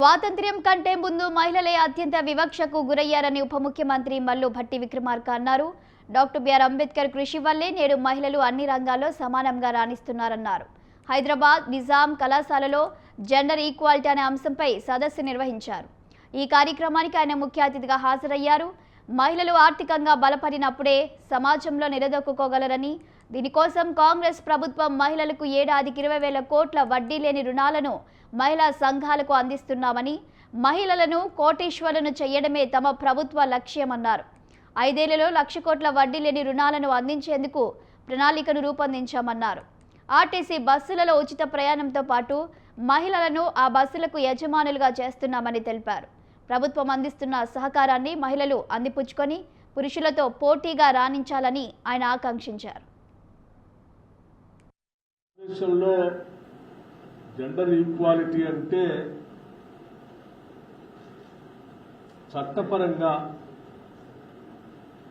స్వాతంత్ర్యం కంటే ముందు మహిళలే అత్యంత వివక్షకు గురయ్యారని ఉప ముఖ్యమంత్రి మల్లు భట్టి విక్రమార్క అన్నారు. డాక్టర్ బిఆర్ అంబేద్కర్ కృషి వల్లే నేడు మహిళలు అన్ని రంగాల్లో సమానంగా రాణిస్తున్నారన్నారు. హైదరాబాద్ నిజాం కళాశాలలో జెండర్ ఈక్వాలిటీ అనే అంశంపై సదస్సు నిర్వహించారు. ఈ కార్యక్రమానికి ఆయన ముఖ్య అతిథిగా హాజరయ్యారు. మహిళలు ఆర్థికంగా బలపడినప్పుడే సమాజంలో నిలదొక్కుకోగలరని, దీనికోసం కాంగ్రెస్ ప్రభుత్వం మహిళలకు ఏడాదికి 20,000 కోట్ల వడ్డీ లేని రుణాలను మహిళా సంఘాలకు అందిస్తున్నామని, మహిళలను కోటీశ్వరులను చేయడమే తమ ప్రభుత్వ లక్ష్యమన్నారు. 5 ఏళ్లలో 1,00,000 కోట్ల వడ్డీ లేని రుణాలను అందించేందుకు ప్రణాళికను రూపొందించామన్నారు. ఆర్టీసీ బస్సులలో ఉచిత ప్రయాణంతో పాటు మహిళలను ఆ బస్సులకు యజమానులుగా చేస్తున్నామని తెలిపారు. ప్రభుత్వం అందిస్తున్న సహకారాన్ని మహిళలు అందిపుచ్చుకొని పురుషులతో పోటీగా రాణించాలని ఆయన ఆకాంక్షించారు. దేశంలో జెండర్ ఈక్వాలిటీ అంటే చట్టపరంగా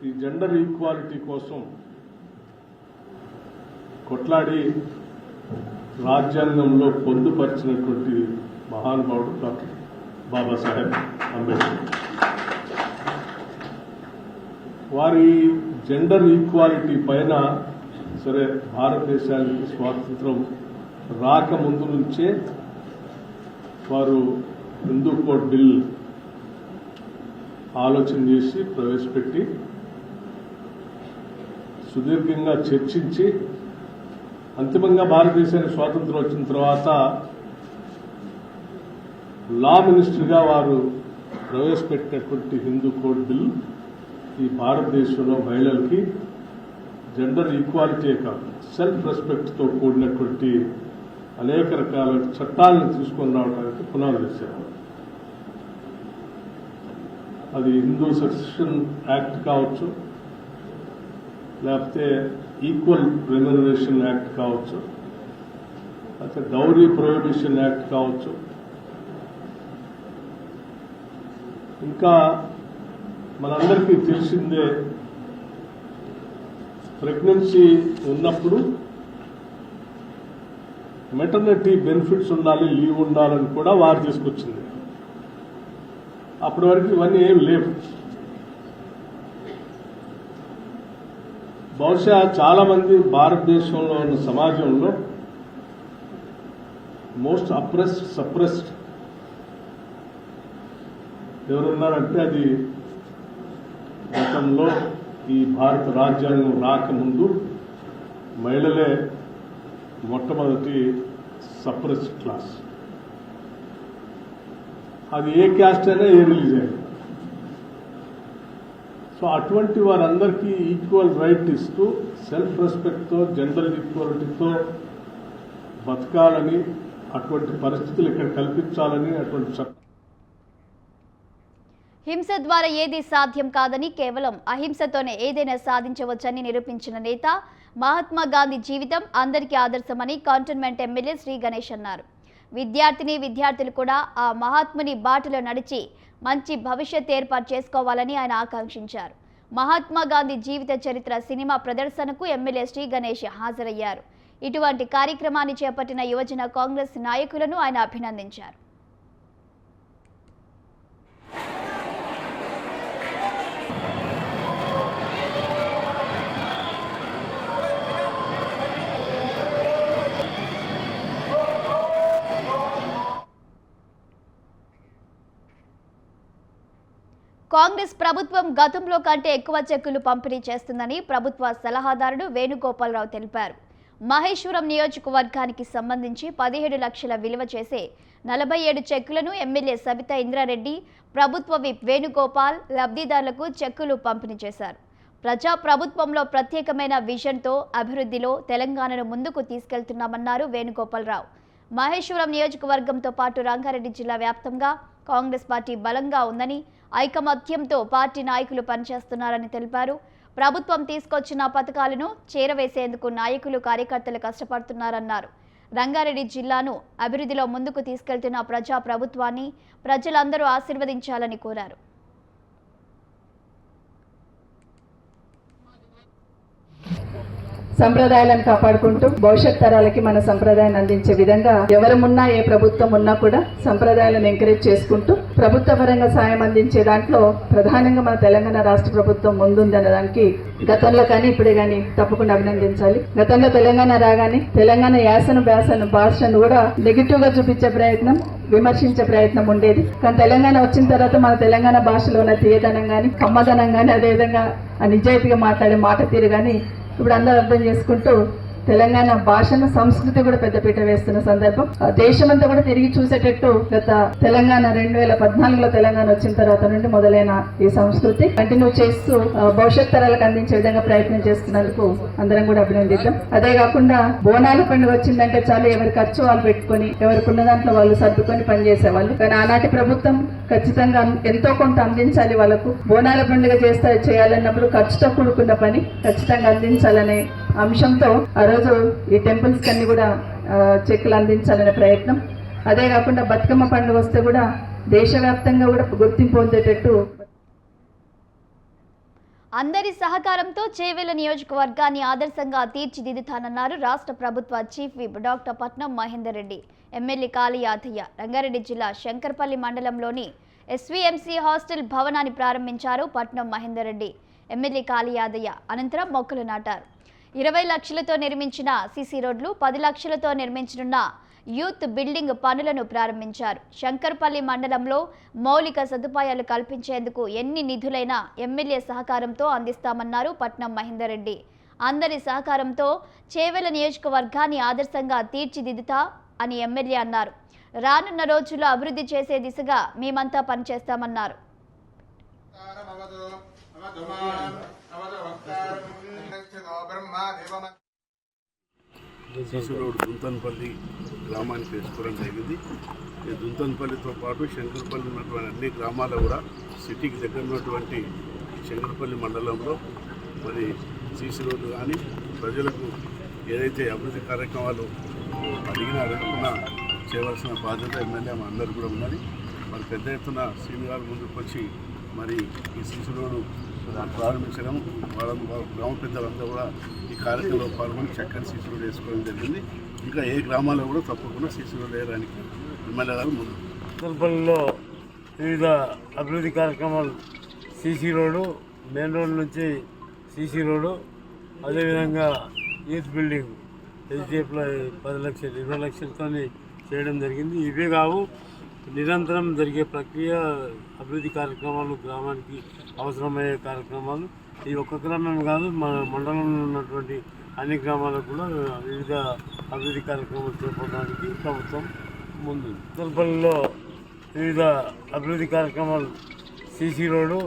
ఈ జెండర్ ఈక్వాలిటీ కోసం కొట్లాడి రాజ్యాంగంలో పొందుపరిచినటువంటి మహానుభావుడు డాక్టర్ బాబాసాహెబ్ అంబేద్కర్. వారి జెండర్ ఈక్వాలిటీ పైన సరే భారతదేశానికి స్వాతంత్రం రాకముందు నుంచే వారు హిందూ కోడ్ బిల్ ఆలోచన చేసి ప్రవేశపెట్టి సుదీర్ఘంగా చర్చించి అంతిమంగా భారతదేశానికి స్వాతంత్రం వచ్చిన తర్వాత లా మినిస్టర్గా వారు ప్రవేశపెట్టినటువంటి హిందూ కోడ్ బిల్ ఈ భారతదేశంలో మహిళలకి జెండర్ ఈక్వాలిటీ కాదు, సెల్ఫ్ రెస్పెక్ట్తో కూడినటువంటి అనేక రకాల చట్టాలను తీసుకొని రావడానికి పునాది వేశారు. అది హిందూ సక్సెషన్ యాక్ట్ కావచ్చు, లేకపోతే ఈక్వల్ రెమ్యునరేషన్ యాక్ట్ కావచ్చు, లేకపోతే డౌరీ ప్రొహిబిషన్ యాక్ట్ కావచ్చు, ఇంకా మనందరికీ తెలిసిందే ప్రెగ్నెన్సీ ఉన్నప్పుడు మెటర్నిటీ బెనిఫిట్స్ ఉండాలి, లీవ్ ఉండాలని కూడా వారు తీసుకొచ్చింది. అప్పటి వరకు ఇవన్నీ ఏం లేవు. బహుశా చాలా మంది భారతదేశంలో ఉన్న సమాజంలో మోస్ట్ అప్రెస్డ్ సప్రెస్డ్ ఎవరున్నారంటే అది గతంలో ఈ భారత రాజ్యాంగం రాకముందు మహిళలే మొట్టమొదటి సప్రెస్డ్ క్లాస్. అది ఏ క్యాస్ట్ అయినా ఏ రిలీజియన్. సో అటువంటి వారందరికీ ఈక్వల్ రైట్ ఇస్తూ సెల్ఫ్ రెస్పెక్ట్తో జెండర్ ఈక్వాలిటీతో బతకాలని, అటువంటి పరిస్థితులు ఇక్కడ కల్పించాలని అటువంటి చట్టం. హింస ద్వారా ఏది సాధ్యం కాదని, కేవలం అహింసతోనే ఏదైనా సాధించవచ్చని నిరూపించిన నేత మహాత్మా గాంధీ జీవితం అందరికీ ఆదర్శమని కంటోన్మెంట్ ఎమ్మెల్యే శ్రీ గణేష్ అన్నారు. విద్యార్థులు కూడా ఆ మహాత్ముని బాటలో నడిచి మంచి భవిష్యత్ ఏర్పాటు చేసుకోవాలని ఆయన ఆకాంక్షించారు. మహాత్మా గాంధీ జీవిత చరిత్ర సినిమా ప్రదర్శనకు ఎమ్మెల్యే శ్రీ గణేష్ హాజరయ్యారు. ఇటువంటి కార్యక్రమాన్ని చేపట్టిన యువజన కాంగ్రెస్ నాయకులను ఆయన అభినందించారు. కాంగ్రెస్ ప్రభుత్వం గతంలో కంటే ఎక్కువ చెక్కులు పంపిణీ చేస్తుందని ప్రభుత్వ సలహాదారుడు వేణుగోపాలరావు తెలిపారు. మహేశ్వరం నియోజకవర్గానికి సంబంధించి 17 లక్షల విలువ చేసే 47 చెక్కులను ఎమ్మెల్యే సబితా ఇంద్రారెడ్డి, ప్రభుత్వ విప్ వేణుగోపాల్ లబ్ధిదారులకు చెక్కులు పంపిణీ చేశారు. ప్రజా ప్రభుత్వంలో ప్రత్యేకమైన విజన్తో అభివృద్ధిలో తెలంగాణను ముందుకు తీసుకెళ్తున్నామన్నారు వేణుగోపాలరావు. మహేశ్వరం నియోజకవర్గంతో పాటు రంగారెడ్డి జిల్లా వ్యాప్తంగా కాంగ్రెస్ పార్టీ బలంగా ఉందని, ఐకమత్యంతో పార్టీ నాయకులు పనిచేస్తున్నారని తెలిపారు. ప్రభుత్వం తీసుకొచ్చిన పథకాలను చేరవేసేందుకు నాయకులు కార్యకర్తలు కష్టపడుతున్నారన్నారు. రంగారెడ్డి జిల్లాను అభివృద్ధిలో ముందుకు తీసుకెళ్తున్న ప్రజా ప్రభుత్వాన్ని ప్రజలందరూ ఆశీర్వదించాలని కోరారు. సంప్రదాయాలను కాపాడుకుంటూ భవిష్యత్ తరాలకి మన సంప్రదాయాన్ని అందించే విధంగా ఎవరమున్నా ఏ ప్రభుత్వం ఉన్నా కూడా సంప్రదాయాలను ఎంకరేజ్ చేసుకుంటూ ప్రభుత్వ పరంగా సాయం అందించే దాంట్లో ప్రధానంగా మన తెలంగాణ రాష్ట్ర ప్రభుత్వం ముందుందన్న దానికి గతంలో కానీ ఇప్పుడే కానీ తప్పకుండా అభినందించాలి. గతంలో తెలంగాణ రాగానే తెలంగాణ యాసను భాషను కూడా నెగిటివ్ గా చూపించే ప్రయత్నం, విమర్శించే ప్రయత్నం ఉండేది. కానీ తెలంగాణ వచ్చిన తర్వాత మన తెలంగాణ భాషలో ఉన్న తీయదనం కానీ కమ్మదనం కానీ అదేవిధంగా నిజాయితీగా మాట్లాడే మాట తీరు కానీ ఇప్పుడు అందరూ అర్థం చేసుకుంటూ తెలంగాణ భాషను సంస్కృతి కూడా పెద్దపీట వేస్తున్న సందర్భం. దేశమంతా కూడా తిరిగి చూసేటట్టు గత తెలంగాణ 2014లో తెలంగాణ వచ్చిన తర్వాత నుండి మొదలైన ఈ సంస్కృతి కంటిన్యూ చేస్తూ భవిష్యత్ తరాలకు అందించే విధంగా ప్రయత్నం చేస్తున్నందుకు అందరం కూడా అభినందిద్దాం. అదే కాకుండా బోనాల పండుగ వచ్చిందంటే చాలు ఎవరి ఖర్చు వాళ్ళు పెట్టుకొని ఎవరికున్న దాంట్లో వాళ్ళు సర్దుకొని పనిచేసేవాళ్ళు. కానీ ఆనాటి ప్రభుత్వం ఖచ్చితంగా ఎంతో కొంత అందించాలి వాళ్ళకు. బోనాల పండుగ చేయాలన్నప్పుడు ఖర్చుతో కూడుకున్న పని ఖచ్చితంగా అందించాలనే అంశంతో ఆ రోజు ఈ టెంపుల్స్ కన్నీ కూడా చెక్కులు అందించాలనే ప్రయత్నం. అదే కాకుండా బతుకమ్మ పండుగ వస్తే కూడా దేశవ్యాప్తంగా కూడా గుర్తింపు పొందేటట్టు అందరి సహకారంతో చేవెళ్ల నియోజకవర్గాన్ని ఆదర్శంగా తీర్చిదిద్దుతానన్నారు రాష్ట్ర ప్రభుత్వ చీఫ్ విప్ డాక్టర్ పట్నం మహేందర్ రెడ్డి. ఎమ్మెల్యే కాళీ యాదయ్య రంగారెడ్డి జిల్లా శంకర్పల్లి మండలంలోని ఎస్వీఎంసీ హాస్టల్ భవనాన్ని ప్రారంభించారు పట్నం మహేందర్ రెడ్డి. ఎమ్మెల్యే కాళీ యాదయ్య అనంతరం మొక్కలు నాటారు. 20 లక్షలతో నిర్మించిన సీసీ రోడ్లు, 10 లక్షలతో నిర్మించనున్న యూత్ బిల్డింగ్ పనులను ప్రారంభించారు. శంకర్పల్లి మండలంలో మౌలిక సదుపాయాలు కల్పించేందుకు ఎన్ని నిధులైనా ఎమ్మెల్యే సహకారంతో అందిస్తామన్నారు పట్నం మహేందర్ రెడ్డి. అందరి సహకారంతో చేవెళ్ల నియోజకవర్గాన్ని ఆదర్శంగా తీర్చిదిద్దుతా అని ఎమ్మెల్యే అన్నారు. రానున్న రోజుల్లో అభివృద్ధి చేసే దిశగా మేమంతా పనిచేస్తామన్నారు. సీసీ రోడ్ దుంతన్పల్లి గ్రామానికి తీసుకోవడం జరిగింది. ఈ దుంతన్పల్లితో పాటు శంకర్పల్లి ఉన్నటువంటి అన్ని గ్రామాలు కూడా సిటీకి దగ్గర ఉన్నటువంటి శంకర్పల్లి మండలంలో మరి సీసీ రోడ్లు కానీ ప్రజలకు ఏదైతే అభివృద్ధి కార్యక్రమాలు అడగకుండా చేయవలసిన బాధ్యత ఎమ్మెల్యే అందరూ కూడా ఉన్నది. మరి పెద్ద ఎత్తున సీనియర్ ముందుకు వచ్చి మరి ఈ సీసీ రోడ్డు ప్రారంభించడం వాళ్ళ గ్రామ పెద్దలంతా కూడా ఈ కార్యక్రమంలో పాల్గొని చక్కని సీసీ రోడ్డు వేసుకోవడం జరిగింది. ఇంకా ఏ గ్రామాల్లో కూడా తప్పకుండా సీసీ రోడ్డు వేయడానికి ఎమ్మెల్యే గారు ముందు తుల్పల్లిలో వివిధ అభివృద్ధి కార్యక్రమాలు సీసీ రోడ్డు, మెయిన్ రోడ్ నుంచి సీసీ రోడ్డు, అదేవిధంగా యూత్ బిల్డింగ్ హెచ్డిఎఫ్లో 10 లక్షలు 20 లక్షలతో చేయడం జరిగింది. ఇవే కావు నిరంతరం జరిగే ప్రక్రియ అభివృద్ధి కార్యక్రమాలు, గ్రామానికి అవసరమయ్యే కార్యక్రమాలు ఈ ఒక్క గ్రామం కాదు, మన మండలంలో ఉన్నటువంటి అన్ని గ్రామాలకు కూడా వివిధ అభివృద్ధి కార్యక్రమాలు చేపట్టడానికి ప్రభుత్వం ముందు. తుల్పల్లిలో వివిధ అభివృద్ధి కార్యక్రమాలు సీసీ రోడ్డు.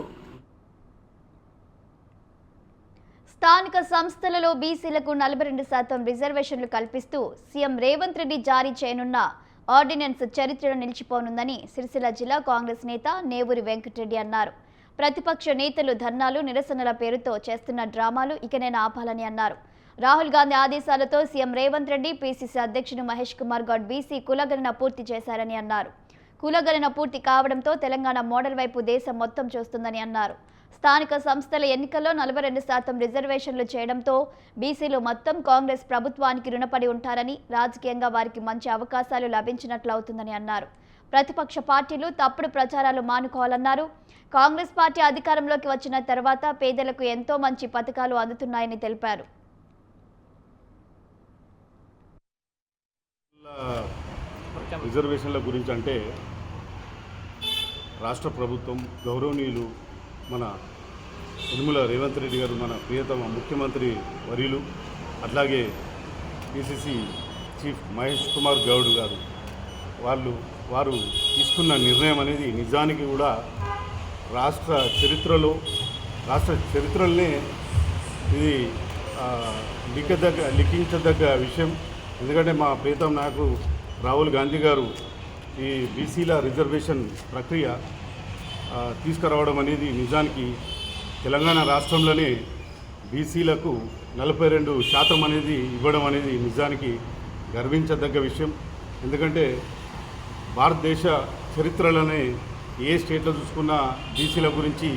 స్థానిక సంస్థలలో బీసీలకు 42% రిజర్వేషన్లు కల్పిస్తూ సీఎం రేవంత్ రెడ్డి జారీ చేయనున్న ఆర్డినెన్స్ చరిత్రలో నిలిచిపోనుందని సిరిసిల్ల జిల్లా కాంగ్రెస్ నేత నేవూరి వెంకటరెడ్డి అన్నారు. ప్రతిపక్ష నేతలు ధర్నాలు, నిరసనల పేరుతో చేస్తున్న డ్రామాలు ఇకనైనా ఆపాలని అన్నారు. రాహుల్ గాంధీ ఆదేశాలతో సీఎం రేవంత్ రెడ్డి, పీసీసీ అధ్యక్షుడు మహేష్ కుమార్ గౌడ్ బీసీ కులగణన పూర్తి చేశారని అన్నారు. కులగణన పూర్తి కావడంతో తెలంగాణ మోడల్ వైపు దేశం మొత్తం చూస్తుందని అన్నారు. స్థానిక సంస్థల ఎన్నికల్లో 42% రిజర్వేషన్లు చేయడంతో బీసీలు మొత్తం కాంగ్రెస్ ప్రభుత్వానికి రుణపడి ఉంటారని, రాజకీయంగా వారికి మంచి అవకాశాలు లభించినట్లవుతుందని అన్నారు. ప్రతిపక్ష పార్టీలు తప్పుడు ప్రచారాలు మానుకోవాలన్నారు. కాంగ్రెస్ పార్టీ అధికారంలోకి వచ్చిన తర్వాత పేదలకు ఎంతో మంచి పథకాలు అందుతున్నాయని తెలిపారు. రిజర్వేషన్ల గురించి అంటే రాష్ట్ర ప్రభుత్వం గౌరవనీయులు మన యనమల రేవంత్ రెడ్డి గారు, మన ప్రియతమ ముఖ్యమంత్రి వర్యులు, అట్లాగే పిసిసి చీఫ్ మహేష్ కుమార్ గౌడ్ గారు వారు తీసుకున్న నిర్ణయం అనేది నిజానికి కూడా రాష్ట్ర చరిత్రలోనే ఇది లిఖించదగ్గ విషయం. ఎందుకంటే మా ప్రియతమ నాయకుడు రాహుల్ గాంధీ గారు ఈ బీసీల రిజర్వేషన్ ప్రక్రియ తీసుకురావడం అనేది నిజానికి తెలంగాణ రాష్ట్రంలోనే బీసీలకు 42% అనేది ఇవ్వడం అనేది నిజానికి గర్వించదగ్గ విషయం. ఎందుకంటే భారతదేశ చరిత్రలోనే ఏ స్టేట్లో చూసుకున్నా బీసీల గురించి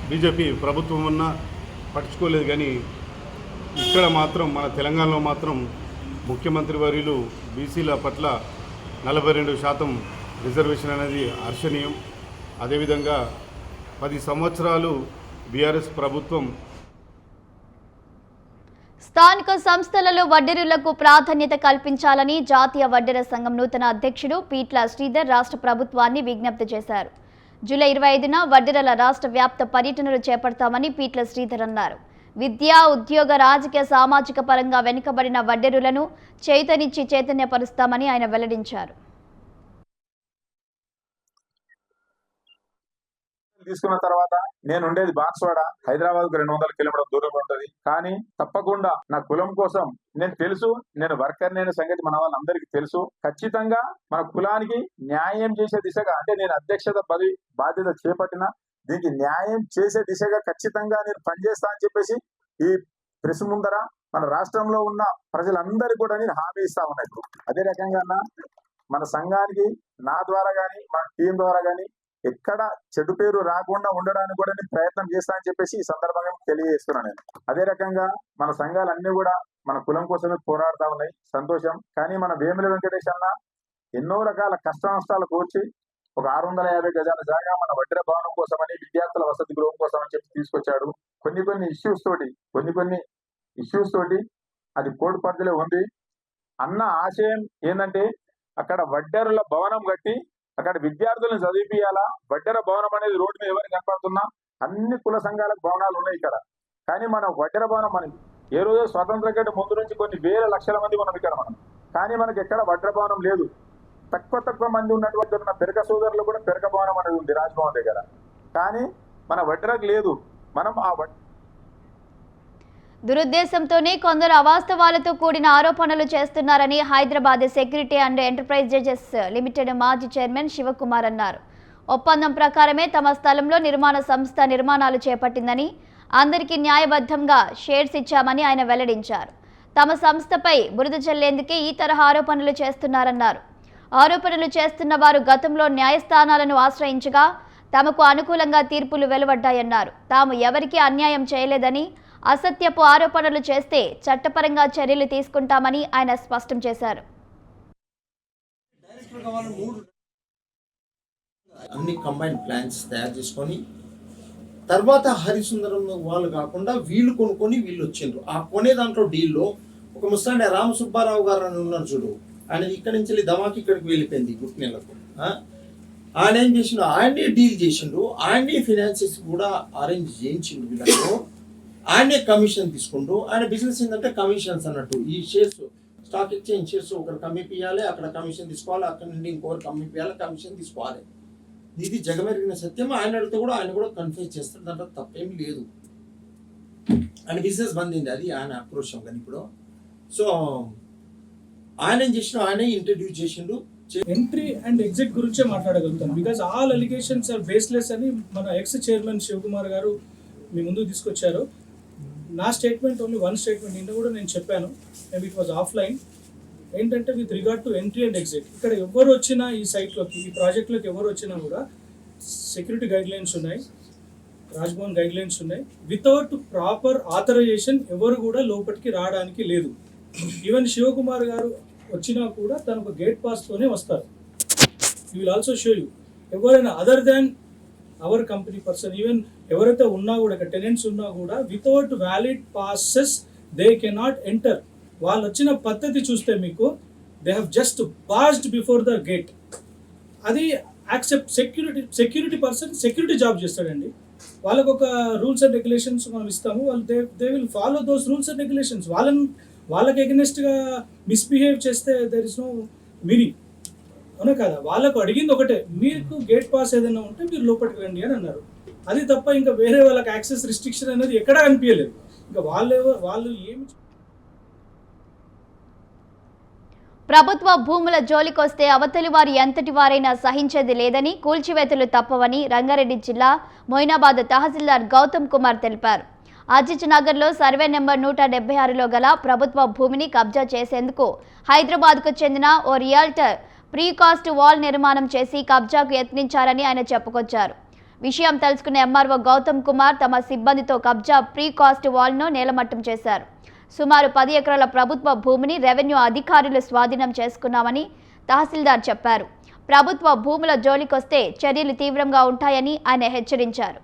బీజేపీ ప్రభుత్వం ఉన్నా పట్టించుకోలేదు. కానీ ఇక్కడ మాత్రం మన తెలంగాణలో మాత్రం ముఖ్యమంత్రి వర్యులు బీసీల పట్ల 42% రిజర్వేషన్ అనేది హర్షణీయం. అదేవిధంగా 10 సంవత్సరాలు బీఆర్ఎస్ ప్రభుత్వం స్థానిక సంస్థలలో వడ్డెరులకు ప్రాధాన్యత కల్పించాలని జాతీయ వడ్డెర సంఘం నూతన అధ్యక్షుడు పీట్ల శ్రీధర్ రాష్ట్ర ప్రభుత్వాన్ని విజ్ఞప్తి చేశారు. జూలై 25న వడ్డెరల రాష్ట్ర వ్యాప్త పర్యటనలు చేపడతామని పీట్ల శ్రీధర్ అన్నారు. విద్య, ఉద్యోగ, రాజకీయ, సామాజిక పరంగా వెనుకబడిన వడ్డెరులను చైతన్యపరుస్తామని ఆయన వెల్లడించారు. తీసుకున్న తర్వాత నేను ఉండేది బాన్స్వాడ, హైదరాబాద్ కు 200 కిలోమీటర్ల దూరంలో ఉంటది. కానీ తప్పకుండా నా కులం కోసం నేను తెలుసు, నేను వర్కర్ నేను సంగతి మన వాళ్ళందరికీ తెలుసు. ఖచ్చితంగా మన కులానికి న్యాయం చేసే దిశగా, అంటే నేను అధ్యక్షత బాధ్యత చేపట్టిన దీనికి న్యాయం చేసే దిశగా ఖచ్చితంగా నేను పనిచేస్తా అని చెప్పేసి ఈ ప్రెస్ ముందర మన రాష్ట్రంలో ఉన్న ప్రజలందరికీ కూడా నేను హామీ ఇస్తా ఉన్నట్టు. అదే రకంగా మన సంఘానికి నా ద్వారా కానీ మన టీం ద్వారా కానీ ఎక్కడ చెడు పేరు రాకుండా ఉండడానికి కూడా నేను ప్రయత్నం చేస్తా అని చెప్పేసి ఈ సందర్భంగా తెలియజేస్తున్నాను నేను. అదే రకంగా మన సంఘాలన్నీ కూడా మన కులం కోసమే పోరాడుతా ఉన్నాయి, సంతోషం. కానీ మన వేముల వెంకటేష్ అన్న ఎన్నో రకాల కష్ట నష్టాలు కోర్చి ఒక 650 గజాల జాగా మన వడ్డెర భవనం కోసమని, విద్యార్థుల వసతి గృహం కోసం అని చెప్పి తీసుకొచ్చాడు. కొన్ని ఇష్యూస్ తోటి అది కోర్టు పరిధిలో ఉంది. అన్న ఆశయం ఏంటంటే అక్కడ వడ్డెరుల భవనం కట్టి అక్కడ విద్యార్థులను చదివిపియాలా. వడ్డెర భవనం అనేది రోడ్డు మీద ఎవరికి కనపడుతున్నా అన్ని కుల సంఘాలకు భవనాలు ఉన్నాయి ఇక్కడ. కానీ మనం వడ్డెర భవనం మనకి ఏ రోజు స్వాతంత్ర కంటే ముందు నుంచి కొన్ని వేల లక్షల మంది మనం ఇక్కడ కానీ మనకి ఎక్కడ వడ్డెర భవనం లేదు. తక్కువ మంది ఉన్నటువంటి ఉన్న పెరక సోదరులు కూడా పెరక భవనం అనేది ఉంది రాజ్భవన్ దగ్గర. కానీ మన వడ్డెరకు లేదు. మనం ఆ దురుద్దేశంతోనే కొందరు అవాస్తవాలతో కూడిన ఆరోపణలు చేస్తున్నారని Hyderabad security and enterprises limited మాజీ చైర్మన్ శివకుమార్ అన్నారు. ఒప్పందం ప్రకారమే తమ స్థలంలో నిర్మాణ సంస్థ నిర్మాణాలు చేపట్టిందని, అందరికీ న్యాయబద్ధంగా షేర్స్ ఇచ్చామని ఆయన వెల్లడించారు. తమ సంస్థపై బురద చల్లేందుకే ఈ తరహా ఆరోపణలు చేస్తున్నారన్నారు. ఆరోపణలు చేస్తున్న వారు గతంలో న్యాయస్థానాలను ఆశ్రయించగా తమకు అనుకూలంగా తీర్పులు వెలువడ్డాయన్నారు. తాము ఎవరికీ అన్యాయం చేయలేదని, అసత్యపు ఆరోపణలు చేస్తే చట్టపరంగా చర్యలు తీసుకుంటామని ఆయన స్పష్టం చేశారు. అన్ని కంబైన్ ప్లాన్స్ తయారు చేసుకొని తర్వాత హరిసుందరం వాళ్ళు కాకుండా వీళ్ళు కొనుక్కొని వీళ్ళు వచ్చిండ్రు. ఆ కొనే దాంట్లో డీల్లో ఒక ముస్తాండే రామసుబ్బారావు గారు అని ఉన్నారు చూడు, ఆయన ఇక్కడి నుంచి దమాకి ఇక్కడికి వెళ్ళిపోయింది గుట్నెలకు. ఆయన ఏం చేసిండు, ఆయనే డీల్ చేసిండు, ఆయనే ఫినాన్సెస్ కూడా అరేంజ్ చేయించిండు వీళ్ళకు. ఆయనే కమిషన్ తీసుకుంటూ, ఆయన బిజినెస్ ఏంటంటే కమిషన్స్ అన్నట్టు. ఈ షేర్స్ స్టాక్ ఎక్స్చేంజ్ షేర్స్ ఒకరు కమ్మిపియాలి, అక్కడ కమిషన్ తీసుకోవాలి, అక్కడ నుండి ఇంకొకరు కమ్మిపియాలి, కమిషన్ తీసుకోవాలి. ఇది జగమెరిగిన సత్యం. ఆయన అడిగితే కూడా ఆయన కూడా కన్ఫ్యూజ్ చేస్తాడు, దాంట్లో తప్పేం లేదు. ఆయన బిజినెస్ బందింది, అది ఆయన ఆక్రోషం. కానీ ఇప్పుడు సో ఆయన ఏం చేసిన, ఆయనే ఇంట్రడ్యూస్ చేసిండు. ఎంట్రీ అండ్ ఎగ్జిట్ గురించే మాట్లాడగలుగుతాను, because all allegations are baseless అని మన ఎక్స్ చైర్మన్ శివకుమార్ గారు మీ ముందుకు తీసుకొచ్చారు. నా స్టేట్మెంట్ ఓన్లీ వన్ స్టేట్మెంట్, నిన్న కూడా నేను చెప్పాను, మేబీ ఇట్ వాజ్ ఆఫ్లైన్. ఏంటంటే with regard to entry and exit, ఇక్కడ ఎవరు వచ్చినా ఈ సైట్లోకి, ఈ ప్రాజెక్ట్లోకి ఎవరు వచ్చినా కూడా సెక్యూరిటీ గైడ్లైన్స్ ఉన్నాయి, రాజ్భవన్ గైడ్లైన్స్ ఉన్నాయి. వితౌట్ ప్రాపర్ ఆథరైజేషన్ ఎవరు కూడా లోపలికి రావడానికి లేదు. ఈవెన్ శివకుమార్ గారు వచ్చినా కూడా తను ఒక గేట్ పాస్తోనే వస్తారు. You will also show you ఎవరైనా other than our company person, even ఎవరైతే ఉన్నా కూడా ఇక్కడ టెనెంట్స్ ఉన్నా కూడా without valid passes they cannot enter. వాళ్ళు వచ్చిన పద్ధతి చూస్తే మీకు they have just passed before the gate. అది accept security person security job చేస్తాడండి. వాళ్ళకు ఒక రూల్స్ అండ్ రెగ్యులేషన్స్ మనం ఇస్తాము, వాళ్ళు they will follow those rules and regulations. వాళ్ళకి ఎగనెస్ట్గా మిస్బిహేవ్ చేస్తే దెర్ ఇస్ నో మీనింగ్, అవునా కదా? వాళ్ళకు అడిగింది ఒకటే, మీకు గేట్ పాస్ ఏదైనా ఉంటే మీరు లోపలికి రండి అని అన్నారు. అది తప్ప ఇంకా వేరే వాళ్ళకి యాక్సెస్ రిస్ట్రిక్షన్ అనేది ఎక్కడా అనిపించలేదు. ఇంకా వాళ్ళు ఏమి ప్రభుత్వ భూముల జోలికొస్తే అవతలి వారు ఎంతటి వారైనా సహించేది లేదని, కూల్చివేతలు తప్పవని రంగారెడ్డి జిల్లా మొయినాబాద్ తహసీల్దార్ గౌతమ్ కుమార్ తెలిపారు. అజిత్ నగర్లో సర్వే నెంబర్ 176లో గల ప్రభుత్వ భూమిని కబ్జా చేసేందుకు హైదరాబాద్కు చెందిన ఓ రియల్టర్ ప్రీకాస్ట్ వాల్ నిర్మాణం చేసి కబ్జాకు యత్నించారని ఆయన చెప్పుకొచ్చారు. విషయం తెలుసుకున్న ఎంఆర్ఓ గౌతమ్ కుమార్ తమ సిబ్బందితో కబ్జా ప్రీకాస్ట్ వాల్ను నేలమట్టం చేశారు. సుమారు 10 ఎకరాల ప్రభుత్వ భూమిని రెవెన్యూ అధికారులు స్వాధీనం చేసుకున్నామని తహసీల్దార్ చెప్పారు. ప్రభుత్వ భూముల జోలికొస్తే చర్యలు తీవ్రంగా ఉంటాయని ఆయన హెచ్చరించారు.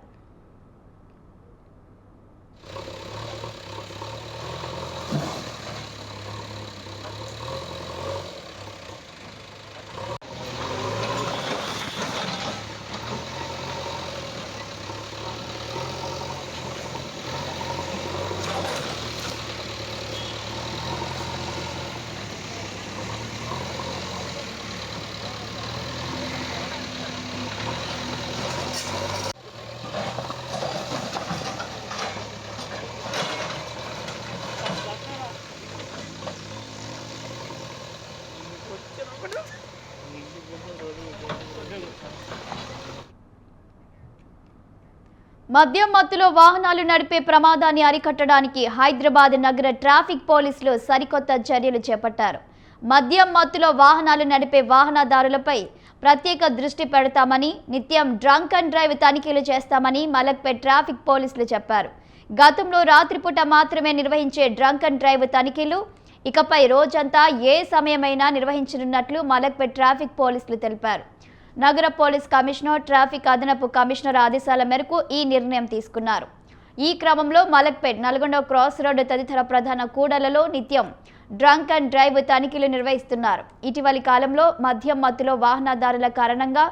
మద్యం మత్తులో వాహనాలు నడిపే ప్రమాదాన్ని అరికట్టడానికి హైదరాబాద్ నగర ట్రాఫిక్ పోలీసులు సరికొత్త చర్యలు చేపట్టారు. మద్యం మత్తులో వాహనాలు నడిపే వాహనదారులపై ప్రత్యేక దృష్టి పెడతామని, నిత్యం డ్రంక్ అండ్ డ్రైవ్ తనిఖీలు చేస్తామని మలక్పేట్ ట్రాఫిక్ పోలీసులు చెప్పారు. గతంలో రాత్రిపూట మాత్రమే నిర్వహించే డ్రంక్ అండ్ డ్రైవ్ తనిఖీలు ఇకపై రోజంతా ఏ సమయమైనా నిర్వహించనున్నట్లు మలక్పేట్ ట్రాఫిక్ పోలీసులు తెలిపారు. నగర పోలీస్ కమిషనర్, ట్రాఫిక్ అదనపు కమిషనర్ ఆదేశాల మేరకు ఈ నిర్ణయం తీసుకున్నారు. ఈ క్రమంలో మలక్పేట్, నల్గొండ క్రాస్ రోడ్డు తదితర ప్రధాన కూడళ్లలో నిత్యం డ్రంక్ అండ్ డ్రైవ్ తనిఖీలు నిర్వహిస్తున్నారు. ఇటీవలి కాలంలో మద్యం మత్తులో వాహనదారుల కారణంగా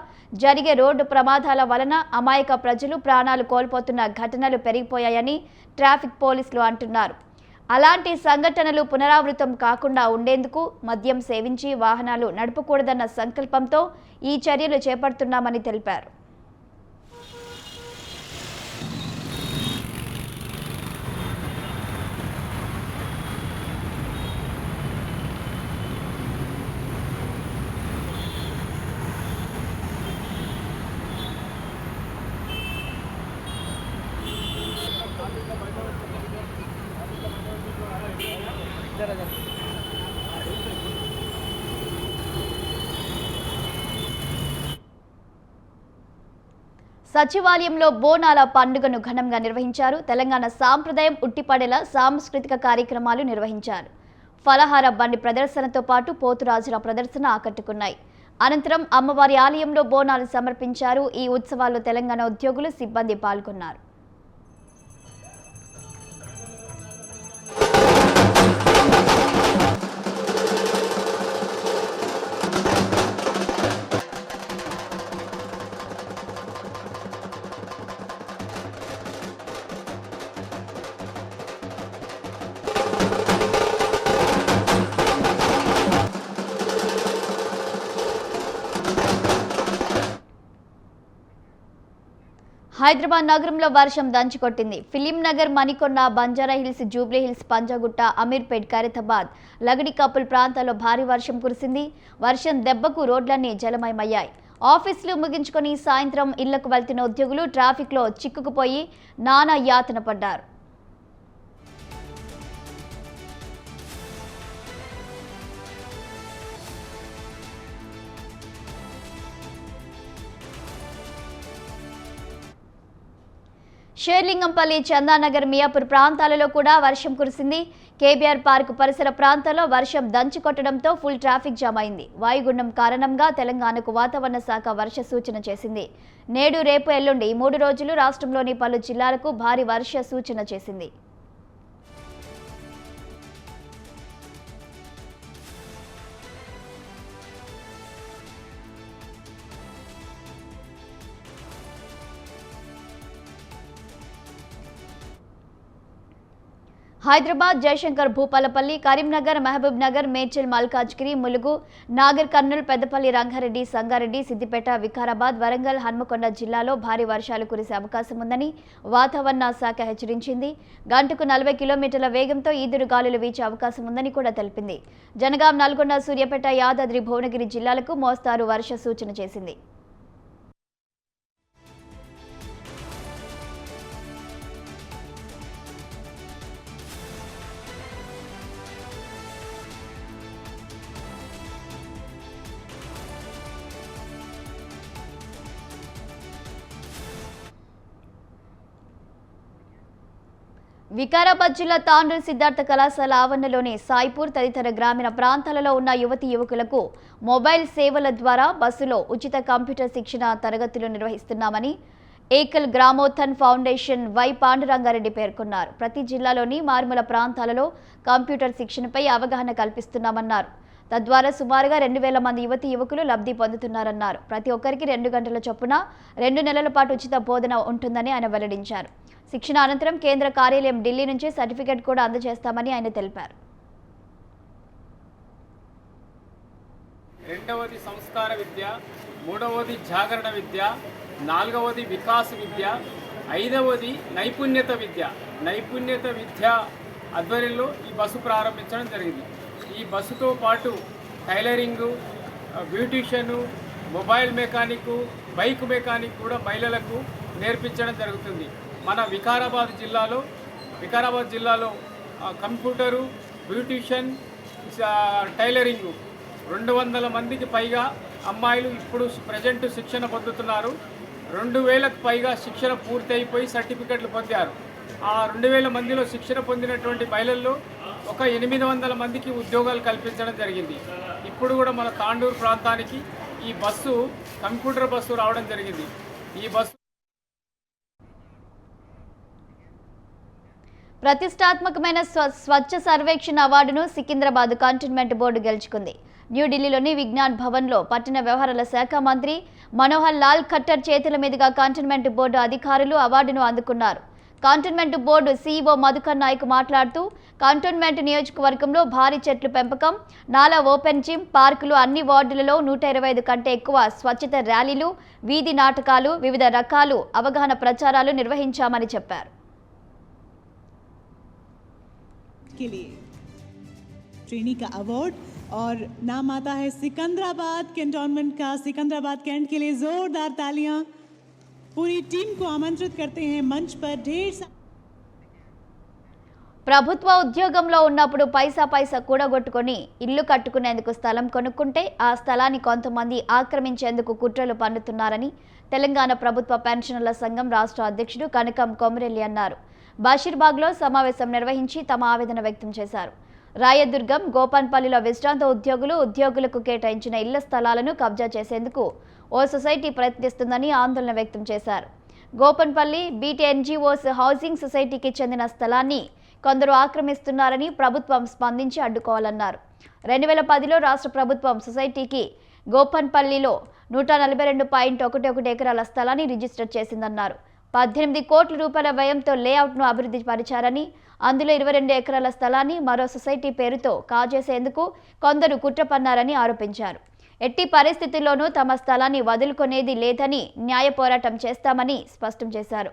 జరిగే రోడ్డు ప్రమాదాల వలన అమాయక ప్రజలు ప్రాణాలు కోల్పోతున్న ఘటనలు పెరిగిపోయాయని ట్రాఫిక్ పోలీసులు అంటున్నారు. అలాంటి సంఘటనలు పునరావృతం కాకుండా ఉండేందుకు మద్యం సేవించి వాహనాలు నడపకూడదన్న సంకల్పంతో ఈ చర్యలు చేపడుతున్నామని తెలిపారు. సచివాలయంలో బోనాల పండుగను ఘనంగా నిర్వహించారు. తెలంగాణ సాంప్రదాయం ఉట్టిపడేలా సాంస్కృతిక కార్యక్రమాలు నిర్వహించారు. ఫలహార బండి ప్రదర్శనతో పాటు పోతురాజుల ప్రదర్శన ఆకట్టుకున్నాయి. అనంతరం అమ్మవారి ఆలయంలో బోనాలు సమర్పించారు. ఈ ఉత్సవాల్లో తెలంగాణ ఉద్యోగులు, సిబ్బంది పాల్గొన్నారు. హైదరాబాద్ నగరంలో వర్షం దంచుకొట్టింది. ఫిలిం నగర్, మణికొండ, బంజారా హిల్స్, జూబ్లీ హిల్స్, పంజాగుట్ట, అమీర్పేట్, ఖైరతాబాద్, లగడికప్పుల్ ప్రాంతాల్లో భారీ వర్షం కురిసింది. వర్షం దెబ్బకు రోడ్లన్నీ జలమయమయ్యాయి. ఆఫీసులు ముగించుకొని సాయంత్రం ఇళ్లకు వెళ్తున్న ఉద్యోగులు ట్రాఫిక్లో చిక్కుకుపోయి నానా యాతన పడ్డారు. షేర్లింగంపల్లి, చందానగర్, మియాపూర్ ప్రాంతాలలో కూడా వర్షం కురిసింది. కేబీఆర్ పార్క్ పరిసర ప్రాంతాల్లో వర్షం దంచుకొట్టడంతో ఫుల్ ట్రాఫిక్ జామ్ అయింది. వాయుగుండం కారణంగా తెలంగాణకు వాతావరణ శాఖ వర్ష సూచన చేసింది. నేడు, రేపు, ఎల్లుండి ఈ 3 రోజులు రాష్ట్రంలోని పలు జిల్లాలకు భారీ వర్ష సూచన చేసింది. హైదరాబాద్, జయశంకర్, భూపాలపల్లి, కరీంనగర్, మహబూబ్ నగర్, మేడ్చల్, మల్కాజ్గిరి, ములుగు, నాగర్ కర్నూల్, పెద్దపల్లి, రంగారెడ్డి, సంగారెడ్డి, సిద్దిపేట, వికారాబాద్, వరంగల్, హన్మకొండ జిల్లాలో భారీ వర్షాలు కురిసే అవకాశం ఉందని వాతావరణ శాఖ హెచ్చరించింది. గంటకు 40 కిలోమీటర్ల వేగంతో ఈదురు గాలులు వీచే అవకాశం ఉందని కూడా తెలిపింది. జనగాం, నల్గొండ, సూర్యాపేట, యాదాద్రి, భువనగిరి జిల్లాలకు మోస్తారు వర్ష సూచన చేసింది. వికారాబాద్ జిల్లా తాండూరు సిద్ధార్థ కళాశాల ఆవరణలోని సాయిపూర్ తదితర గ్రామీణ ప్రాంతాలలో ఉన్న యువతీ యువకులకు మొబైల్ సేవల ద్వారా బస్సులో ఉచిత కంప్యూటర్ శిక్షణ తరగతులు నిర్వహిస్తున్నామని ఏకల్ గ్రామోత్థాన్ ఫౌండేషన్ వై పాండురంగారెడ్డి పేర్కొన్నారు. ప్రతి జిల్లాలోని మారుమూల ప్రాంతాలలో కంప్యూటర్ శిక్షణపై అవగాహన కల్పిస్తున్నామన్నారు. తద్వారా సుమారుగా 2000 మంది యువతీ యువకులు లబ్ధి పొందుతున్నారన్నారు. ప్రతి ఒక్కరికి 2 గంటల చొప్పున 2 నెలల పాటు ఉచిత బోధన ఉంటుందని ఆయన వెల్లడించారు. శిక్షణ అనంతరం కేంద్ర కార్యాలయం ఢిల్లీ నుంచి సర్టిఫికెట్ కూడా అందజేస్తామని ఆయన తెలిపారు. రెండవది సంస్కార విద్య, మూడవది జాగరణ విద్య, నాలుగవది వికాస్ విద్య, ఐదవది నైపుణ్యత విద్య. నైపుణ్యత విద్య ఆధ్వర్యంలో ఈ బస్సు ప్రారంభించడం జరిగింది. ఈ బస్సుతో పాటు tailoring, beautician, mobile mechanic, bike mechanic కూడా మహిళలకు నేర్పించడం జరుగుతుంది. మన వికారాబాద్ జిల్లాలో కంప్యూటరు, బ్యూటీషియన్, టైలరింగు 200 మందికి పైగా అమ్మాయిలు ఇప్పుడు ప్రజెంట్ శిక్షణ పొందుతున్నారు. 2000కు పైగా శిక్షణ పూర్తి అయిపోయి సర్టిఫికెట్లు పొందారు. ఆ 2000 మందిలో శిక్షణ పొందినటువంటి మహిళల్లో ఒక 800 మందికి ఉద్యోగాలు కల్పించడం జరిగింది. ఇప్పుడు కూడా మన తాండూరు ప్రాంతానికి ఈ బస్సు కంప్యూటర్ బస్సు రావడం జరిగింది. ఈ బస్సు ప్రతిష్టాత్మకమైన స్వచ్ఛ సర్వేక్షణ అవార్డును సికింద్రాబాద్ కంటోన్మెంట్ బోర్డు గెలుచుకుంది. న్యూఢిల్లీలోని విజ్ఞాన్ భవన్లో పట్టణ వ్యవహారాల శాఖ మంత్రి మనోహర్ లాల్ ఖట్టర్ చేతుల మీదుగా కంటోన్మెంట్ బోర్డు అధికారులు అవార్డును అందుకున్నారు. Cantonment board CEO Madhukar Nayak మాట్లాడుతూ కంటోన్మెంట్ నియోజకవర్గంలో భారీ చెట్ల పెంపకం, నాలా ఓపెన్ జిమ్, పార్కులు, అన్ని వార్డులలో 125 కంటే ఎక్కువ స్వచ్ఛత ర్యాలీలు, వీధి నాటకాలు, వివిధ రకాలు అవగాహన ప్రచారాలు నిర్వహించామని చెప్పారు. के लिए ट्रेनी का अवार्ड और नाम आता है सिकंदराबाद कैंटोनमेंट का। सिकंदराबाद कैंट के लिए जोरदार तालियां। पूरी टीम को आमंत्रित करते हैं मंच पर। ప్రభుత్వ ఉద్యోగంలో ఉన్నప్పుడు పైసా కూడగొట్టుకొని ఇల్లు కట్టుకునేందుకు స్థలం కొనుక్కుంటే ఆ స్థలాన్ని కొంతమంది ఆక్రమించేందుకు కుట్రలు పన్నుతున్నారని తెలంగాణ ప్రభుత్వ పెన్షనర్ల సంఘం రాష్ట్ర అధ్యక్షుడు కనకం కొమరెల్లి అన్నారు. బషీర్బాగ్లో సమావేశం నిర్వహించి తమ ఆవేదన వ్యక్తం చేశారు. రాయదుర్గం, గోపన్పల్లిలో విశ్రాంత ఉద్యోగులకు కేటాయించిన ఇళ్ల స్థలాలను కబ్జా చేసేందుకు ఓ సొసైటీ ప్రయత్నిస్తుందని ఆందోళన వ్యక్తం చేశారు. గోపన్పల్లి బీటీ ఎన్జీఓస్ హౌసింగ్ సొసైటీకి చెందిన స్థలాన్ని కొందరు ఆక్రమిస్తున్నారని ప్రభుత్వం స్పందించి అడ్డుకోవాలన్నారు. 2010లో రాష్ట్ర ప్రభుత్వం సొసైటీకి గోపన్పల్లిలో 142.11 ఎకరాల స్థలాన్ని రిజిస్టర్ చేసిందన్నారు. 18 కోట్ల రూపాయల వ్యయంతో లేఅవుట్ను అభివృద్ధి పరిచారని, అందులో 22 ఎకరాల స్థలాన్ని మరో సొసైటీ పేరుతో కాజేసేందుకు కొందరు కుట్ర పన్నారని ఆరోపించారు. ఎట్టి పరిస్థితుల్లోనూ తమ స్థలాన్ని వదులుకునేది లేదని, న్యాయ పోరాటం చేస్తామని స్పష్టం చేశారు.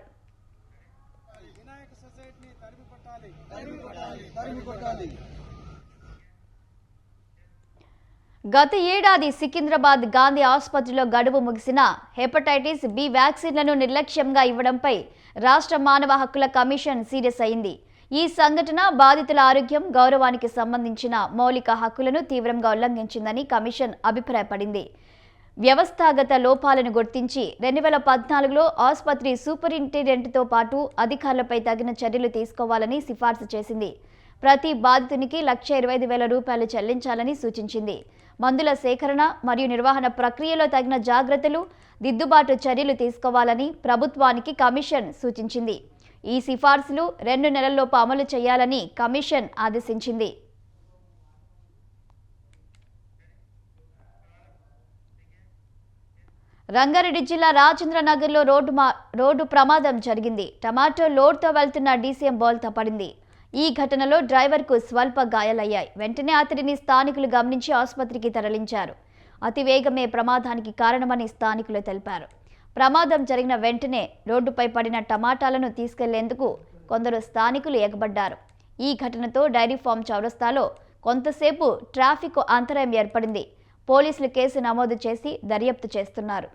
గత ఏడాది సికింద్రాబాద్ గాంధీ ఆసుపత్రిలో గడువు ముగిసిన హెపటైటిస్ బి వ్యాక్సిన్లను నిర్లక్ష్యంగా ఇవ్వడంపై రాష్ట్ర మానవ హక్కుల కమిషన్ సీరియస్ అయింది. ఈ సంఘటన బాధితుల ఆరోగ్యం, గౌరవానికి సంబంధించిన మౌలిక హక్కులను తీవ్రంగా ఉల్లంఘించిందని కమిషన్ అభిప్రాయపడింది. వ్యవస్థాగత లోపాలను గుర్తించి 2014లో ఆసుపత్రి సూపరింటెండెంట్తో పాటు అధికారులపై తగిన చర్యలు తీసుకోవాలని సిఫార్సు చేసింది. ప్రతి బాధితునికి 1,25,000 రూపాయలు చెల్లించాలని సూచించింది. మందుల సేకరణ మరియు నిర్వహణ ప్రక్రియలో తగిన జాగ్రత్తలు, దిద్దుబాటు చర్యలు తీసుకోవాలని ప్రభుత్వానికి కమిషన్ సూచించింది. ఈ సిఫార్సులు 2 నెలల్లోపు అమలు చేయాలని కమిషన్ ఆదేశించింది. రంగారెడ్డి జిల్లా రాజేంద్రనగర్లో రోడ్డు ప్రమాదం జరిగింది. టమాటో లోడ్తో వెళ్తున్న డీసీఎం బోల్తా పడింది. ఈ ఘటనలో డ్రైవర్కు స్వల్ప గాయాలయ్యాయి. వెంటనే అతడిని స్థానికులు గమనించి ఆసుపత్రికి తరలించారు. అతివేగమే ప్రమాదానికి కారణమని స్థానికులు తెలిపారు. ప్రమాదం జరిగిన వెంటనే రోడ్డుపై పడిన టమాటాలను తీసుకెళ్లేందుకు కొందరు స్థానికులు ఎగబడ్డారు. ఈ ఘటనతో డైరీ ఫామ్ చౌరస్తాలో కొంతసేపు ట్రాఫిక్ అంతరాయం ఏర్పడింది. పోలీసులు కేసు నమోదు చేసి దర్యాప్తు చేస్తున్నారు.